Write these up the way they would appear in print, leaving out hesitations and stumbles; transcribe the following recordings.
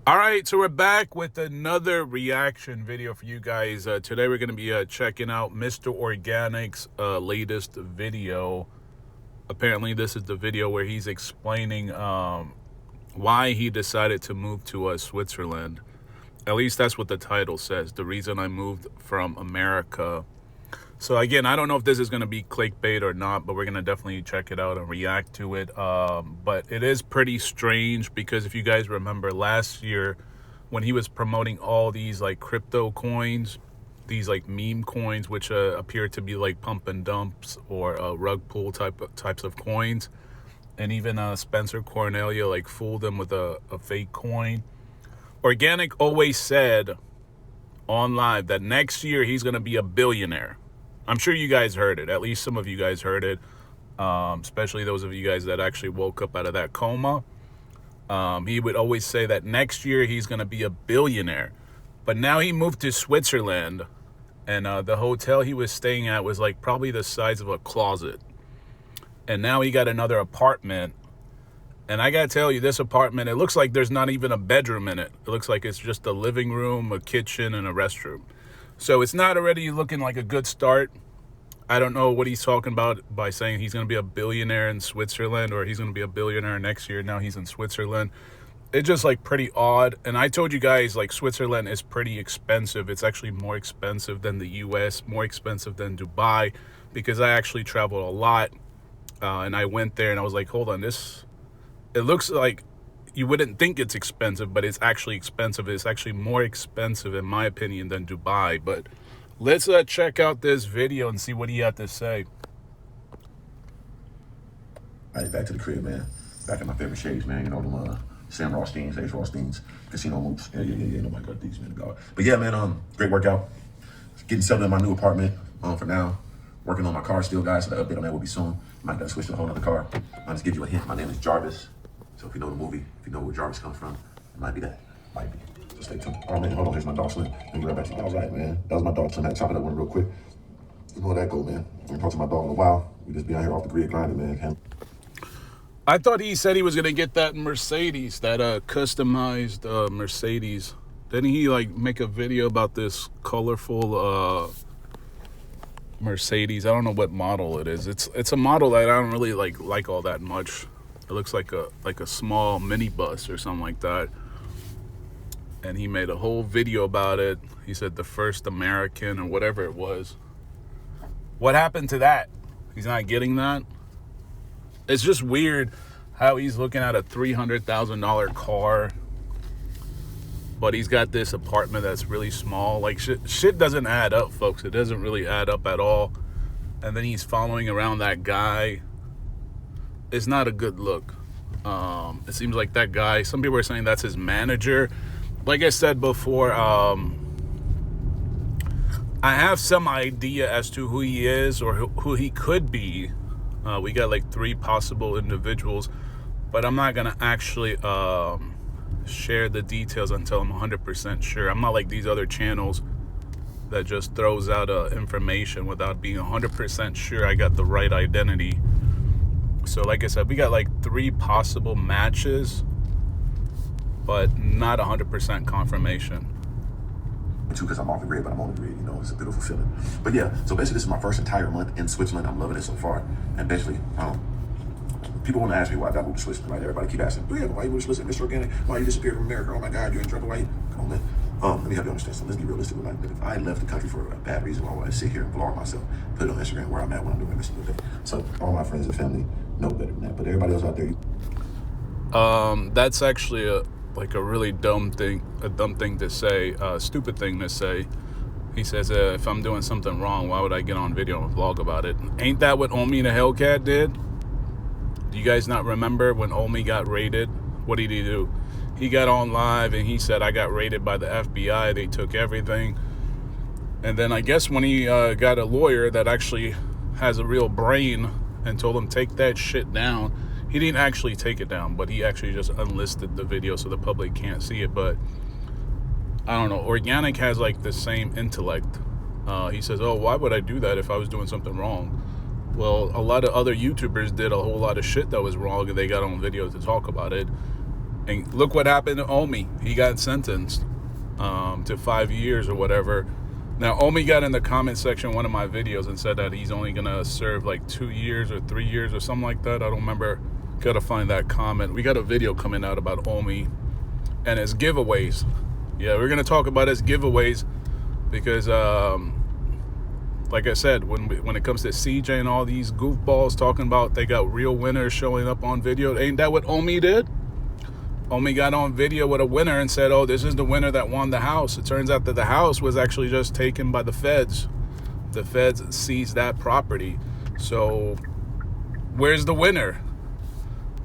All right, so we're back with another reaction video for you guys. Today we're going to be checking out Mr. Organic's latest video. Apparently this is the video where he's explaining why he decided to move to Switzerland. At least that's what the title says, the reason I moved from America. So again, I don't know if this is going to be clickbait or not, but we're going to definitely check it out and react to it. But it is pretty strange because if you guys remember last year when he was promoting all these like crypto coins, these like meme coins, which appear to be like pump and dumps or rug pull types of coins. And even Spencer Cornelia like fooled them with a fake coin. Organic always said on live that next year he's going to be a billionaire. I'm sure you guys heard it. At least some of you guys heard it, especially those of you guys that actually woke up out of that coma. He would always say that next year he's going to be a billionaire. But now he moved to Switzerland, and the hotel he was staying at was like probably the size of a closet. And now he got another apartment. And I got to tell you, this apartment, it looks like there's not even a bedroom in it. It looks like it's just a living room, a kitchen, and a restroom. So it's not already looking like a good start. I don't know what he's talking about by saying he's going to be a billionaire in Switzerland or he's going to be a billionaire next year. Now he's in Switzerland. It's just like pretty odd. And I told you guys like Switzerland is pretty expensive. It's actually more expensive than the US, more expensive than Dubai, because I actually travel a lot. And I went there and I was like, hold on, it looks like you wouldn't think it's expensive, but it's actually expensive. It's actually more expensive, in my opinion, than Dubai. But let's check out this video and see what he had to say. All right, back to the crib, man. Back in my favorite shades, man. You know, them Sam Rothstein's, Ace Rothstein's, casino moves. Yeah. Nobody got these, man. God. But yeah, man, great workout. Getting settled in my new apartment for now. Working on my car still, guys, so the update on that will be soon. Might gotta switch to a whole other car. I'll just give you a hint. My name is Jarvis. So if you know the movie, if you know where Jarvis comes from, it might be that. Might be. So stay tuned. Oh man, hold on, here's my dog Slim. Let me get right back to you. All right, man. That was my dog Slim. I had to chop it up one real quick. You know how that go, man. I haven't talked to my dog in a while. We just be out here off the grid grinding, man. I thought he said he was gonna get that Mercedes, that customized Mercedes. Didn't he like make a video about this colorful Mercedes? I don't know what model it is. It's a model that I don't really like all that much. It looks like a small minibus or something like that. And he made a whole video about it. He said the first American or whatever it was. What happened to that? He's not getting that? It's just weird how he's looking at a $300,000 car, but he's got this apartment that's really small. Like shit doesn't add up, folks. It doesn't really add up at all. And then he's following around that guy. It's not a good look. It seems like that guy, some people are saying that's his manager. Like I said before, I have some idea as to who he is or who he could be. We got like 3 possible individuals, but I'm not gonna actually share the details until I'm 100% sure. I'm not like these other channels that just throws out information without being 100% sure I got the right identity. So like I said, we got like 3 possible matches, but not 100% confirmation. Too, because I'm off the grid, but I'm on the grid. You know, it's a beautiful feeling. But yeah, so basically this is my first entire month in Switzerland. I'm loving it so far. And basically, people want to ask me why I moved to Switzerland, right? Everybody keep asking, why you moved to Switzerland, Mr. Organic? Why you disappeared from America? Oh my God, you're in trouble, right? Come on, man. Let me help you understand. So let's be realistic with life. If I left the country for a bad reason, why would I sit here and vlog myself, put it on Instagram where I'm at when I'm doing every single day? So all my friends and family know better than that. But everybody else out there, that's actually a really dumb thing to say, stupid thing to say. He says, if I'm doing something wrong, why would I get on video and vlog about it? Ain't that what Omi the Hellcat did? Do you guys not remember when Omi got raided? What did he do? He got on live and he said, I got raided by the FBI. They took everything. And then I guess when he got a lawyer that actually has a real brain and told him, take that shit down, he didn't actually take it down, but he actually just unlisted the video so the public can't see it. But I don't know, Organic has like the same intellect. He says, oh, why would I do that if I was doing something wrong? Well, a lot of other YouTubers did a whole lot of shit that was wrong and they got on video to talk about it. And look what happened to Omi. He got sentenced to 5 years or whatever. Now, Omi got in the comment section of one of my videos and said that he's only going to serve like 2 years or 3 years or something like that. I don't remember. Got to find that comment. We got a video coming out about Omi and his giveaways. Yeah, we're going to talk about his giveaways because, like I said, when it comes to CJ and all these goofballs talking about they got real winners showing up on video, ain't that what Omi did? Omi got on video with a winner and said, oh, this is the winner that won the house. It turns out that the house was actually just taken by the feds. The feds seized that property. So where's the winner?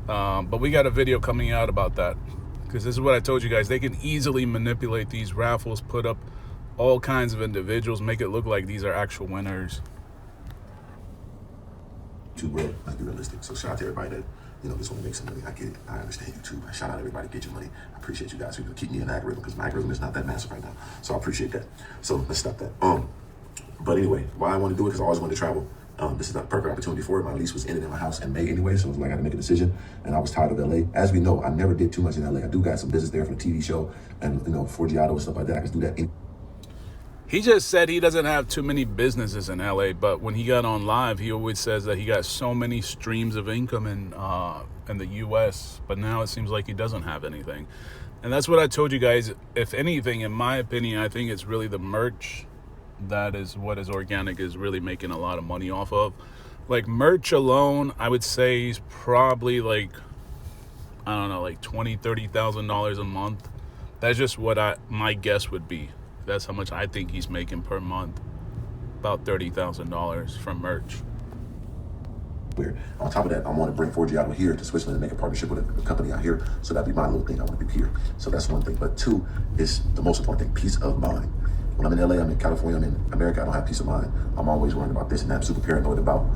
But we got a video coming out about that, because this is what I told you guys. They can easily manipulate these raffles, put up all kinds of individuals, make it look like these are actual winners. Too real. Let's be realistic. So shout out to everybody that, just want to make some money. I get it. I understand YouTube. Shout out to everybody, get your money. I appreciate you guys who keep me in the algorithm, because my algorithm is not that massive right now. So I appreciate that. So let's stop that. But anyway, why I want to do it, because I always wanted to travel. This is a perfect opportunity for it. My lease was ended in my house in May anyway, so it was like I had to make a decision, and I was tired of LA. As we know, I never did too much in LA. I do got some business there for the TV show and Forgiato and stuff like that. I can do that. He just said he doesn't have too many businesses in LA, but when he got on live, he always says that he got so many streams of income in the US, but now it seems like he doesn't have anything. And that's what I told you guys. If anything, in my opinion, I think it's really the merch that is what is Organik is really making a lot of money off of. Like merch alone, I would say he's probably like, I don't know, like $20,000-$30,000 a month. That's just what my guess would be. That's how much I think he's making per month. About $30,000 from merch. Weird. On top of that, I want to bring Forgiato here to Switzerland and make a partnership with a company out here. So that'd be my little thing. I want to be here. So that's one thing. But two is the most important thing: peace of mind. When I'm in LA, I'm in California, I'm in America, I don't have peace of mind. I'm always worrying about this and that. I'm super paranoid about,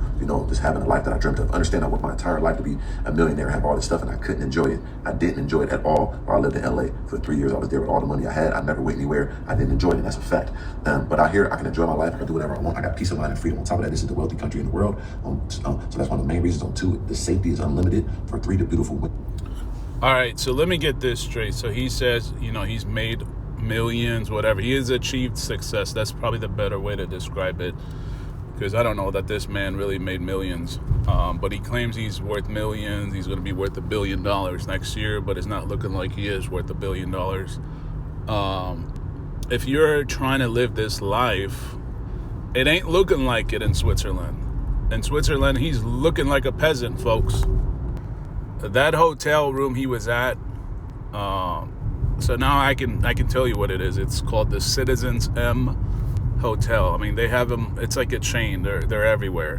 just having a life that I dreamt of. Understand I worked my entire life to be a millionaire, have all this stuff, and I couldn't enjoy it. I didn't enjoy it at all. While I lived in LA for 3 years, I was there with all the money I had. I never went anywhere. I didn't enjoy it, and that's a fact. But out here, I can enjoy my life. I can do whatever I want. I got peace of mind and freedom. On top of that, this is the wealthy country in the world. So that's one of the main reasons. On two, the safety is unlimited. For three, the beautiful women. All right, so let me get this straight. So he says, he's made millions, whatever. He has achieved success. That's probably the better way to describe it, because I don't know that this man really made millions, but he claims he's worth millions. He's going to be worth $1 billion next year, but it's not looking like he is worth $1 billion. If you're trying to live this life, it ain't looking like it in Switzerland. In Switzerland, he's looking like a peasant, folks. That hotel room he was at, so now I can tell you what it is. It's called the Citizens M Hotel. I mean, they have them. It's like a chain. They're everywhere.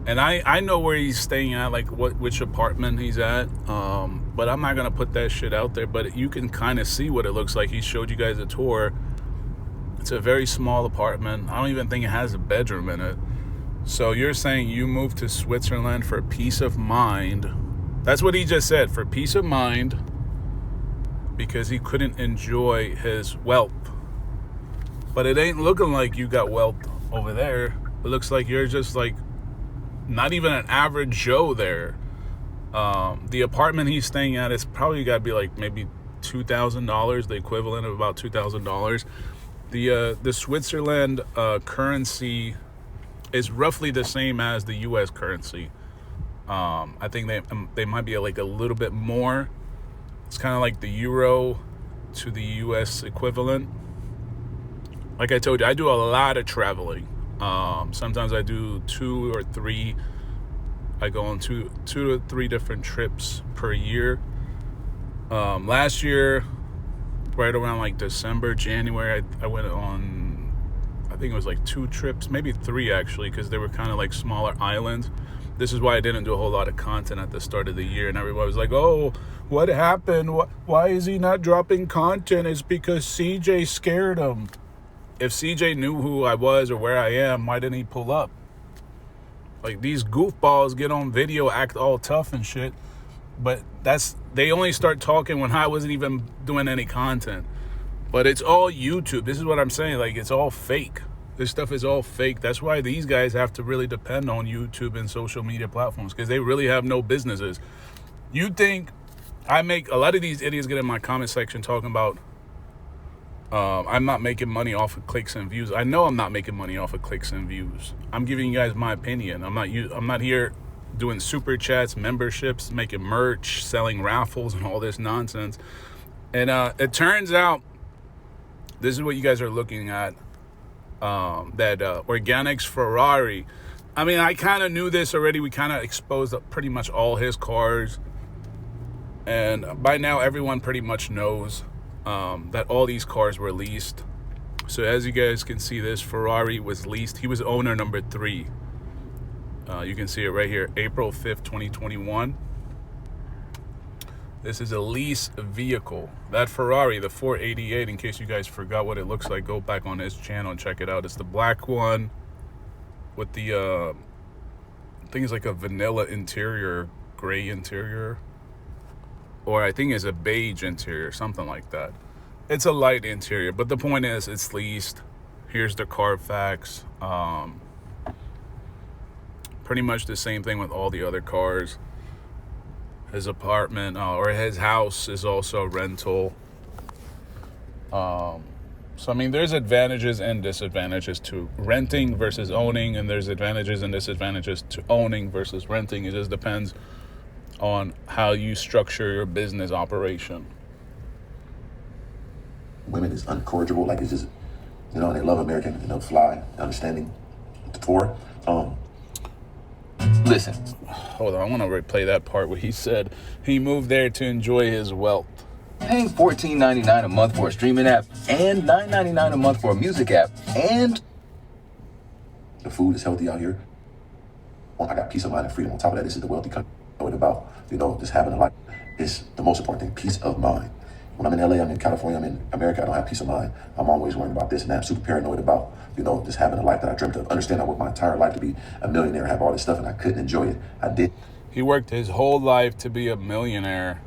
And I know where he's staying at, like which apartment he's at. But I'm not gonna put that shit out there. But you can kind of see what it looks like. He showed you guys a tour. It's a very small apartment. I don't even think it has a bedroom in it. So you're saying you moved to Switzerland for peace of mind? That's what he just said, for peace of mind, because he couldn't enjoy his wealth. But it ain't looking like you got wealth over there. It looks like you're just like not even an average Joe there. The apartment he's staying at is probably got to be like maybe $2,000, the equivalent of about $2,000. The Switzerland currency is roughly the same as the U.S. currency. I think they might be like a little bit more. It's kind of like the euro to the U.S. equivalent. Like I told you, I do a lot of traveling. Sometimes I do 2 or 3. I go on two to three different trips per year. Last year, right around like December, January, I went on, I think it was like 2 trips, maybe 3 actually, because they were kind of like smaller islands. This is why I didn't do a whole lot of content at the start of the year, and everybody was like, oh, what happened? Why is he not dropping content? It's because CJ scared him. If CJ knew who I was or where I am, why didn't he pull up? Like, these goofballs get on video, act all tough and shit, but they only start talking when I wasn't even doing any content. But it's all YouTube. This is what I'm saying. Like, it's all fake. This stuff is all fake. That's why these guys have to really depend on YouTube and social media platforms, because they really have no businesses. You think I make a lot of these idiots get in my comment section talking about I'm not making money off of clicks and views. I know I'm not making money off of clicks and views. I'm giving you guys my opinion. I'm not here doing super chats, memberships, making merch, selling raffles, and all this nonsense. And it turns out this is what you guys are looking at. That Organik's Ferrari. I mean, I kind of knew this already. We kind of exposed up pretty much all his cars. And by now, everyone pretty much knows that all these cars were leased. So as you guys can see, this Ferrari was leased. He was owner number 3. You can see it right here, April 5th, 2021. This is a lease vehicle. That Ferrari, the 488, in case you guys forgot what it looks like, go back on his channel and check it out. It's the black one with the, I think it's like a vanilla interior, gray interior. Or I think it's a beige interior, something like that. It's a light interior, but the point is it's leased. Here's the Carfax. Pretty much the same thing with all the other cars. His apartment or his house is also rental. So I mean, there's advantages and disadvantages to renting versus owning, and there's advantages and disadvantages to owning versus renting. It just depends on how you structure your business operation. Women is incorrigible, like it's just, you know, they love American, you know, fly, understanding the tour. Listen. Hold on, I want to replay that part where he said he moved there to enjoy his wealth. Paying $14.99 a month for a streaming app and $9.99 a month for a music app, and The food is healthy out here. I got peace of mind and freedom. On top of that, this is the wealthy country. What about, you know, just having a life is the most important thing, peace of mind. When I'm in LA, I'm in California, I'm in America, I don't have peace of mind. I'm always worrying about this and that. I'm super paranoid about, you know, just having a life that I dreamt of. Understand I worked my entire life to be a millionaire, have all this stuff, and I couldn't enjoy it. I did. He worked his whole life to be a millionaire,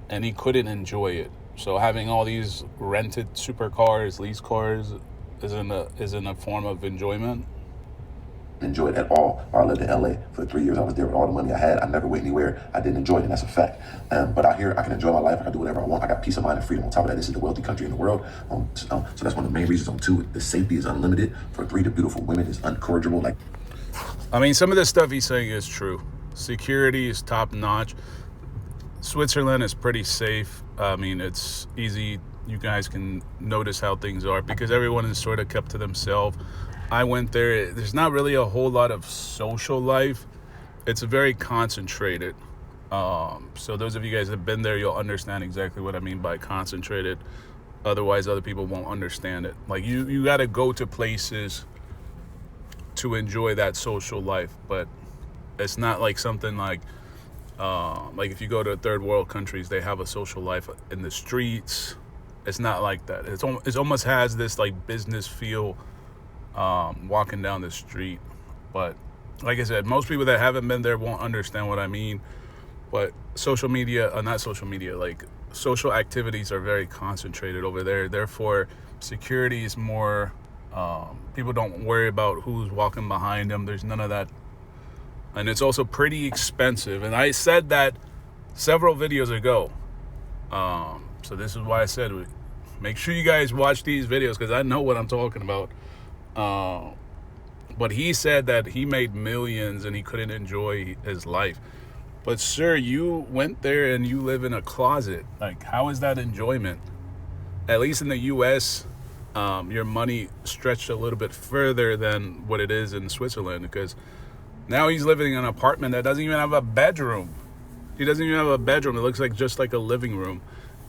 and he couldn't enjoy it. So having all these rented supercars, lease cars, isn't a form of enjoyment. Enjoy it at all. I lived in LA for 3 years. I was there with all the money I had. I never went anywhere. I didn't enjoy it, and that's a fact. But out here, I can enjoy my life. I can do whatever I want. I got peace of mind and freedom. On top of that, this is the wealthy country in the world. So that's one of the main reasons. On 2, the safety is unlimited. For 3, the beautiful women is incorrigible. Like, I mean, some of the stuff he's saying is true. Security is top notch. Switzerland is pretty safe. I mean, it's easy. You guys can notice how things are because everyone is sort of kept to themselves. I went there. There's not really a whole lot of social life. It's very concentrated. So those of you guys that have been there, you'll understand exactly what I mean by concentrated. Otherwise, other people won't understand it. Like you got to go to places to enjoy that social life, but it's not like something like if you go to third world countries, they have a social life in the streets. It's not like that. It almost has this like business feel. Walking down the street, but like I said, most people that haven't been there won't understand what I mean. But social activities are very concentrated over there. Therefore, security is more. People don't worry about who's walking behind them. There's none of that, and it's also pretty expensive. And I said that several videos ago. So this is why I said, make sure you guys watch these videos because I know what I'm talking about. But he said that he made millions and he couldn't enjoy his life. But sir, you went there and you live in a closet. Like, how is that enjoyment? At least in the US, your money stretched a little bit further than what it is in Switzerland, because now he's living in an apartment that doesn't even have a bedroom. He doesn't even have a bedroom. It looks like just like a living room.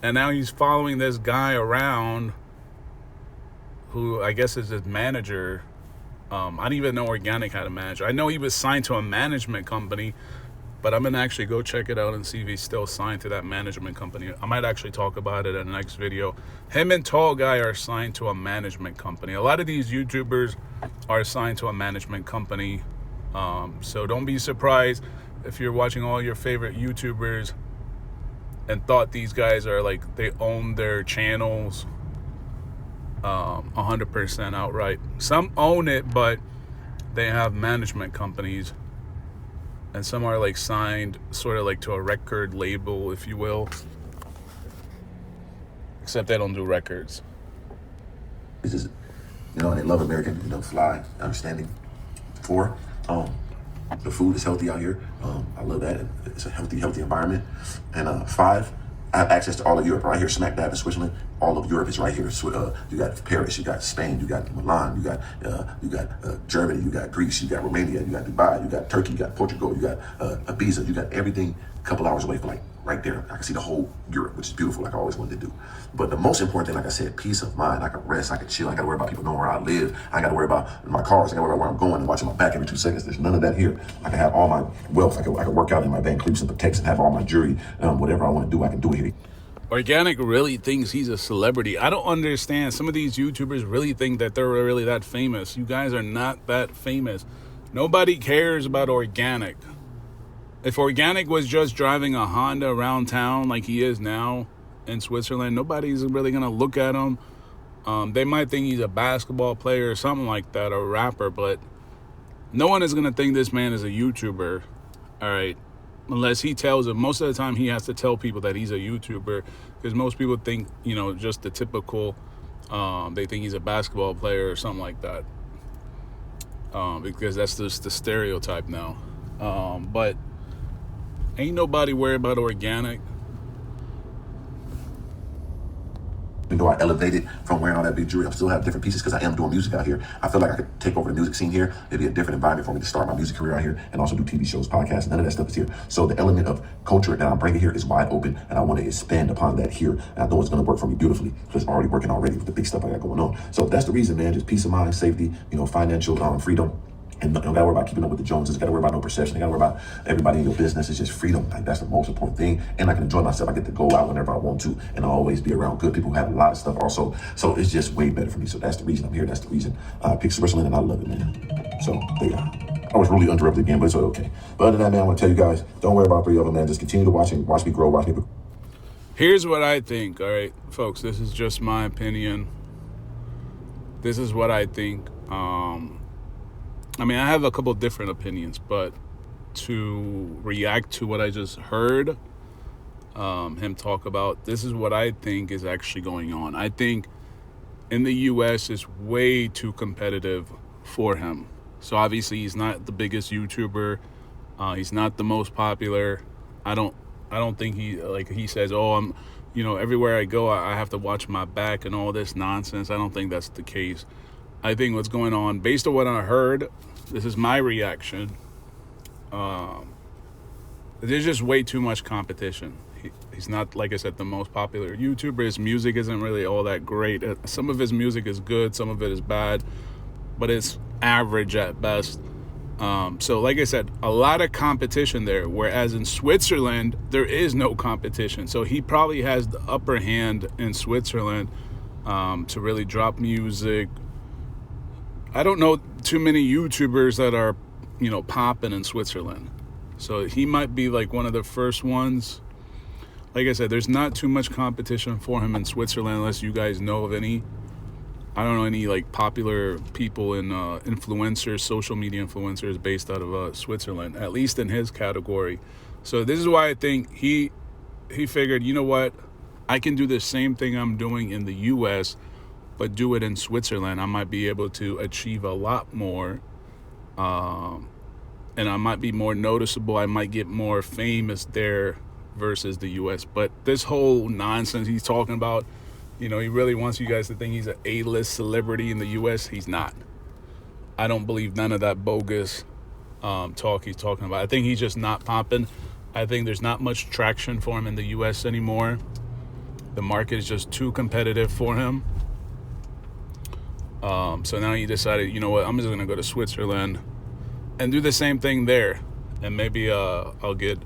And now he's following this guy around who I guess is his manager. I didn't even know Organik had a manager. I know he was signed to a management company, but I'm going to actually go check it out and see if he's still signed to that management company. I might actually talk about it in the next video. Him and Tall Guy are signed to a management company. A lot of these YouTubers are signed to a management company. So don't be surprised if you're watching all your favorite YouTubers and thought these guys are like, they own their channels 100% outright. Some own it, but they have management companies, and some are like signed sort of like to a record label, if you will, except they don't do records. It's just, and they love American, fly, understanding. 4, the food is healthy out here. I love that. It's a healthy environment. And 5, I have access to all of Europe right here, smack dab in Switzerland. All of Europe is right here. You got Paris, you got Spain, you got Milan, you got Germany, you got Greece, you got Romania, you got Dubai, you got Turkey, you got Portugal, you got Ibiza, you got everything a couple hours away from like right there. I can see the whole Europe, which is beautiful, like I always wanted to do. But the most important thing, like I said, peace of mind. I can rest, I can chill. I got to worry about people knowing where I live. I got to worry about my cars. I got to worry about where I'm going and watching my back every 2 seconds. There's none of that here. I can have all my wealth. I can work out in my Van Cleefs and Protects and have all my jewelry. Whatever I want to do, I can do it here. Organik really thinks he's a celebrity. I don't understand. Some of these YouTubers really think that they're really that famous. You guys are not that famous. Nobody cares about Organik. If Organik was just driving a Honda around town like he is now in Switzerland, nobody's really going to look at him. They might think he's a basketball player or something like that, or a rapper, but no one is going to think this man is a YouTuber, all right, unless he tells them. Most of the time he has to tell people that he's a YouTuber, because most people think, just the typical, they think he's a basketball player or something like that, because that's just the stereotype now. But ain't nobody worried about Organik. Even though I elevated from wearing all that big jewelry, I still have different pieces because I am doing music out here. I feel like I could take over the music scene here. It'd be a different environment for me to start my music career out here and also do TV shows, podcasts. None of that stuff is here. So the element of culture that I'm bringing here is wide open, and I want to expand upon that here. And I know it's going to work for me beautifully because it's already working already with the big stuff I got going on. So that's the reason, man. Just peace of mind, safety, financial freedom. And don't gotta worry about keeping up with the Joneses. Gotta worry about no perception. Gotta worry about everybody in your business. It's just freedom. Like, that's the most important thing. And I can enjoy myself. I get to go out whenever I want to, and I'll always be around good people who have a lot of stuff also. So it's just way better for me. So that's the reason I'm here. That's the reason I picked Switzerland, and I love it, man. So there you go. I was really interrupted again, but it's okay. But other than that, man, I want to tell you guys, don't worry about 3 of them, man. Just continue to watch me grow, watch me. Here's what I think, all right, folks. This is just my opinion. This is what I think. I have a couple different opinions, but to react to what I just heard him talk about, this is what I think is actually going on. I think in the U.S. it's way too competitive for him. So obviously he's not the biggest YouTuber. He's not the most popular. I don't think he says, oh, I'm, everywhere I go, I have to watch my back and all this nonsense. I don't think that's the case. I think what's going on, based on what I heard, this is my reaction. There's just way too much competition. He's not, like I said, the most popular YouTuber. His music isn't really all that great. Some of his music is good, some of it is bad, but it's average at best. So like I said, a lot of competition there, whereas in Switzerland, there is no competition. So he probably has the upper hand in Switzerland to really drop music. I don't know too many YouTubers that are, popping in Switzerland. So he might be like one of the first ones. Like I said, there's not too much competition for him in Switzerland unless you guys know of any. I don't know any like popular people in influencers, social media influencers based out of Switzerland, at least in his category. So this is why I think he figured, you know what, I can do the same thing I'm doing in the U.S., but do it in Switzerland. I might be able to achieve a lot more, and I might be more noticeable. I might get more famous there versus the U.S. But this whole nonsense he's talking about, he really wants you guys to think he's an A-list celebrity in the U.S. He's not. I don't believe none of that bogus talk he's talking about. I think he's just not popping. I think there's not much traction for him in the U.S. anymore. The market is just too competitive for him. So now he decided, you know what, I'm just going to go to Switzerland and do the same thing there. And maybe I'll get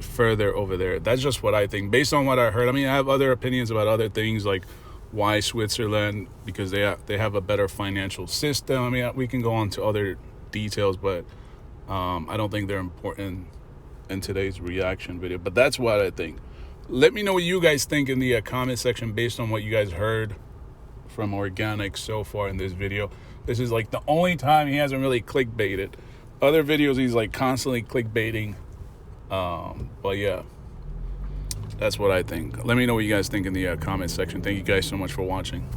further over there. That's just what I think. Based on what I heard, I have other opinions about other things, like why Switzerland, because they have a better financial system. We can go on to other details, but I don't think they're important in today's reaction video. But that's what I think. Let me know what you guys think in the comment section based on what you guys heard from Organik so far in this video. This is like the only time he hasn't really clickbaited. Other videos, he's like constantly clickbaiting. But yeah, that's what I think. Let me know what you guys think in the comment section. Thank you guys so much for watching.